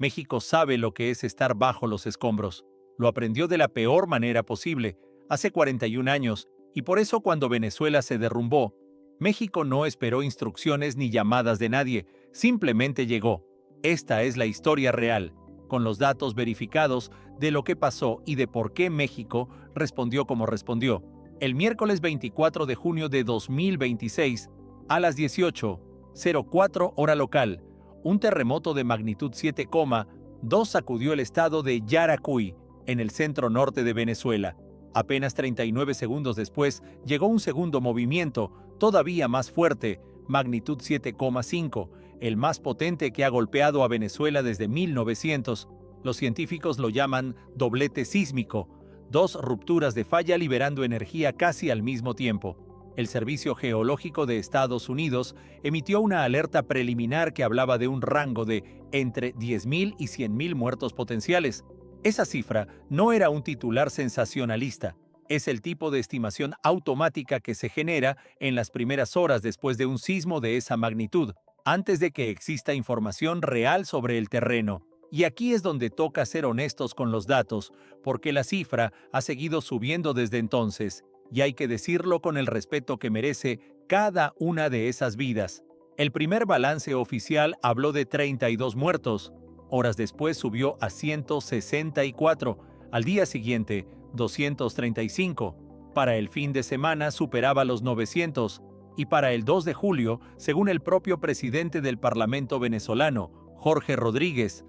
México sabe lo que es estar bajo los escombros. Lo aprendió de la peor manera posible, hace 41 años, y por eso cuando Venezuela se derrumbó, México no esperó instrucciones ni llamadas de nadie, simplemente llegó. Esta es la historia real, con los datos verificados de lo que pasó y de por qué México respondió como respondió. El miércoles 24 de junio de 2026, a las 18:04 hora local, un terremoto de magnitud 7,2 sacudió el estado de Yaracuy, en el centro norte de Venezuela. Apenas 39 segundos después, llegó un segundo movimiento, todavía más fuerte, magnitud 7,5, el más potente que ha golpeado a Venezuela desde 1900. Los científicos lo llaman doblete sísmico, dos rupturas de falla liberando energía casi al mismo tiempo. El Servicio Geológico de Estados Unidos emitió una alerta preliminar que hablaba de un rango de entre 10.000 y 100.000 muertos potenciales. Esa cifra no era un titular sensacionalista. Es el tipo de estimación automática que se genera en las primeras horas después de un sismo de esa magnitud, antes de que exista información real sobre el terreno. Y aquí es donde toca ser honestos con los datos, porque la cifra ha seguido subiendo desde entonces, y hay que decirlo con el respeto que merece cada una de esas vidas. El primer balance oficial habló de 32 muertos. Horas después subió a 164, al día siguiente 235. Para el fin de semana superaba los 900 y para el 2 de julio, según el propio presidente del Parlamento venezolano, Jorge Rodríguez,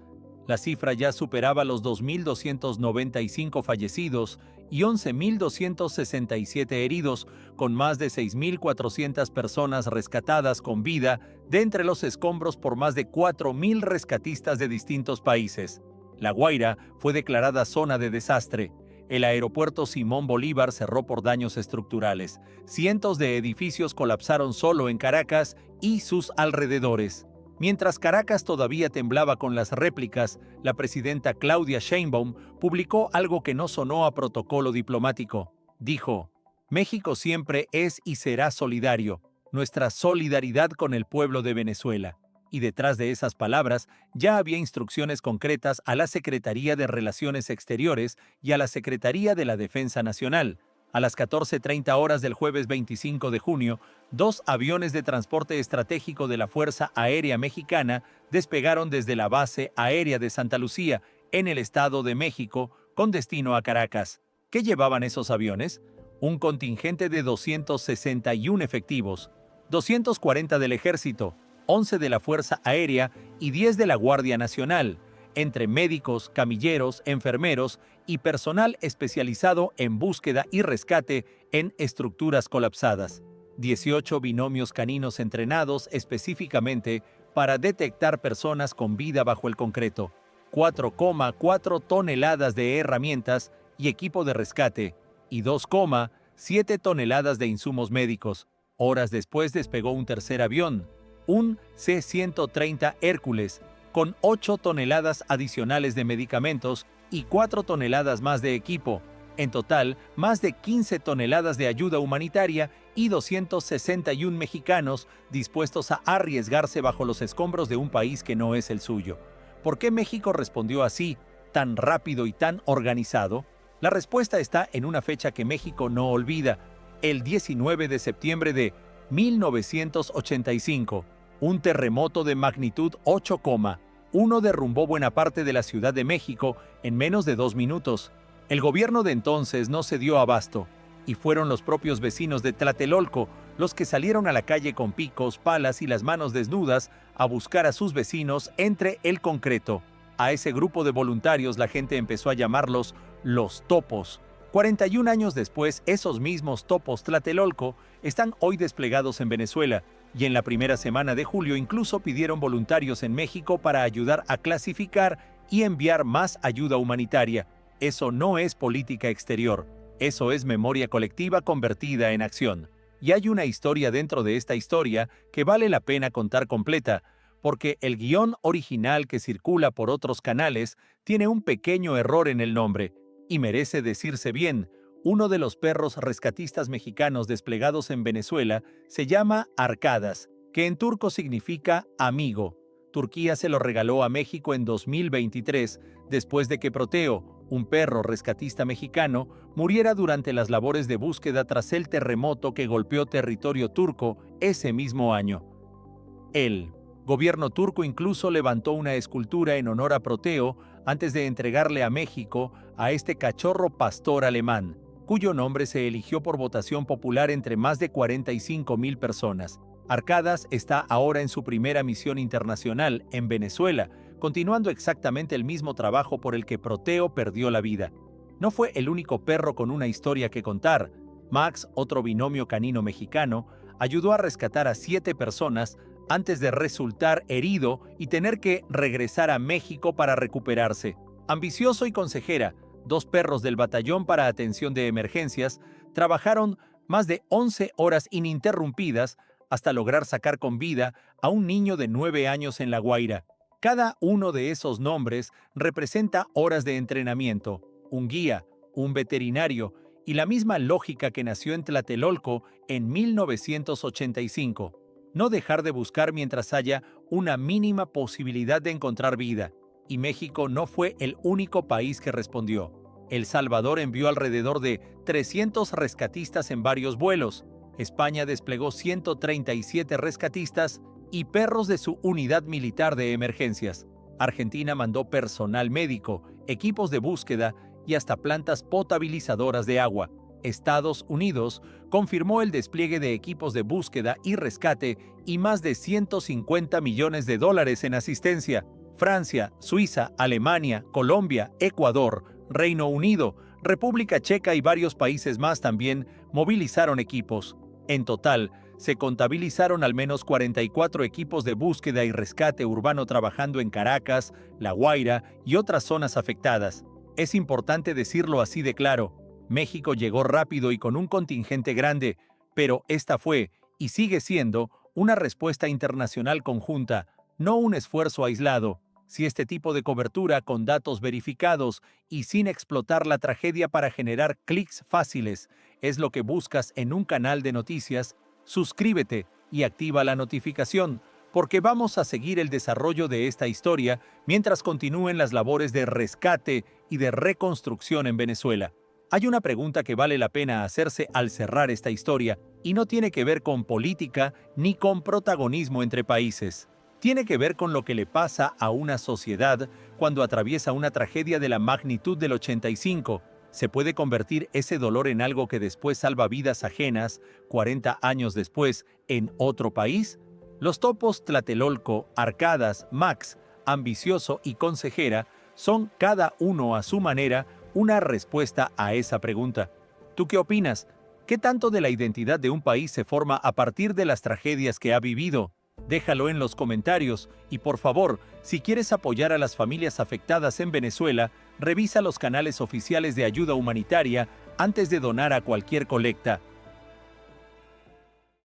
la cifra ya superaba los 2.295 fallecidos y 11.267 heridos, con más de 6.400 personas rescatadas con vida de entre los escombros por más de 4.000 rescatistas de distintos países. La Guaira fue declarada zona de desastre. El aeropuerto Simón Bolívar cerró por daños estructurales. Cientos de edificios colapsaron solo en Caracas y sus alrededores. Mientras Caracas todavía temblaba con las réplicas, la presidenta Claudia Sheinbaum publicó algo que no sonó a protocolo diplomático. Dijo: "México siempre es y será solidario, nuestra solidaridad con el pueblo de Venezuela". Y detrás de esas palabras ya había instrucciones concretas a la Secretaría de Relaciones Exteriores y a la Secretaría de la Defensa Nacional. A las 14:30 horas del jueves 25 de junio, dos aviones de transporte estratégico de la Fuerza Aérea Mexicana despegaron desde la base aérea de Santa Lucía, en el Estado de México, con destino a Caracas. ¿Qué llevaban esos aviones? Un contingente de 261 efectivos, 240 del Ejército, 11 de la Fuerza Aérea y 10 de la Guardia Nacional, entre médicos, camilleros, enfermeros y personal especializado en búsqueda y rescate en estructuras colapsadas. 18 binomios caninos entrenados específicamente para detectar personas con vida bajo el concreto. 4,4 toneladas de herramientas y equipo de rescate y 2,7 toneladas de insumos médicos. Horas después despegó un tercer avión, un C-130 Hércules, con 8 toneladas adicionales de medicamentos y 4 toneladas más de equipo. En total, más de 15 toneladas de ayuda humanitaria y 261 mexicanos dispuestos a arriesgarse bajo los escombros de un país que no es el suyo. ¿Por qué México respondió así, tan rápido y tan organizado? La respuesta está en una fecha que México no olvida: el 19 de septiembre de 1985. Un terremoto de magnitud 8,1 derrumbó buena parte de la Ciudad de México en menos de 2 minutos. El gobierno de entonces no se dio abasto, y fueron los propios vecinos de Tlatelolco los que salieron a la calle con picos, palas y las manos desnudas a buscar a sus vecinos entre el concreto. A ese grupo de voluntarios la gente empezó a llamarlos los topos. 41 años después, esos mismos topos Tlatelolco están hoy desplegados en Venezuela, y en la primera semana de julio incluso pidieron voluntarios en México para ayudar a clasificar y enviar más ayuda humanitaria. Eso no es política exterior, eso es memoria colectiva convertida en acción. Y hay una historia dentro de esta historia que vale la pena contar completa, porque el guión original que circula por otros canales tiene un pequeño error en el nombre, y merece decirse bien. Uno de los perros rescatistas mexicanos desplegados en Venezuela se llama Arcadas, que en turco significa amigo. Turquía se lo regaló a México en 2023, después de que Proteo, un perro rescatista mexicano, muriera durante las labores de búsqueda tras el terremoto que golpeó territorio turco ese mismo año. El gobierno turco incluso levantó una escultura en honor a Proteo antes de entregarle a México a este cachorro pastor alemán, cuyo nombre se eligió por votación popular entre más de 45,000 personas. Arcadas está ahora en su primera misión internacional en Venezuela, continuando exactamente el mismo trabajo por el que Proteo perdió la vida. No fue el único perro con una historia que contar. Max, otro binomio canino mexicano, ayudó a rescatar a 7 personas antes de resultar herido y tener que regresar a México para recuperarse. Ambicioso y Consejera, 2 perros del Batallón para Atención de Emergencias, trabajaron más de 11 horas ininterrumpidas hasta lograr sacar con vida a un niño de 9 años en La Guaira. Cada uno de esos nombres representa horas de entrenamiento, un guía, un veterinario y la misma lógica que nació en Tlatelolco en 1985. No dejar de buscar mientras haya una mínima posibilidad de encontrar vida. Y México no fue el único país que respondió. El Salvador envió alrededor de 300 rescatistas en varios vuelos. España desplegó 137 rescatistas y perros de su unidad militar de emergencias. Argentina mandó personal médico, equipos de búsqueda y hasta plantas potabilizadoras de agua. Estados Unidos confirmó el despliegue de equipos de búsqueda y rescate y más de $150 millones en asistencia. Francia, Suiza, Alemania, Colombia, Ecuador, Reino Unido, República Checa y varios países más también movilizaron equipos. En total, se contabilizaron al menos 44 equipos de búsqueda y rescate urbano trabajando en Caracas, La Guaira y otras zonas afectadas. Es importante decirlo así de claro. México llegó rápido y con un contingente grande, pero esta fue, y sigue siendo, una respuesta internacional conjunta, no un esfuerzo aislado. Si este tipo de cobertura con datos verificados y sin explotar la tragedia para generar clics fáciles es lo que buscas en un canal de noticias, suscríbete y activa la notificación, porque vamos a seguir el desarrollo de esta historia mientras continúen las labores de rescate y de reconstrucción en Venezuela. Hay una pregunta que vale la pena hacerse al cerrar esta historia, y no tiene que ver con política ni con protagonismo entre países. Tiene que ver con lo que le pasa a una sociedad cuando atraviesa una tragedia de la magnitud del 85. ¿Se puede convertir ese dolor en algo que después salva vidas ajenas, 40 años después, en otro país? Los topos Tlatelolco, Arcadas, Max, Ambicioso y Consejera son cada uno a su manera una respuesta a esa pregunta. ¿Tú qué opinas? ¿Qué tanto de la identidad de un país se forma a partir de las tragedias que ha vivido? Déjalo en los comentarios y por favor, si quieres apoyar a las familias afectadas en Venezuela, revisa los canales oficiales de ayuda humanitaria antes de donar a cualquier colecta.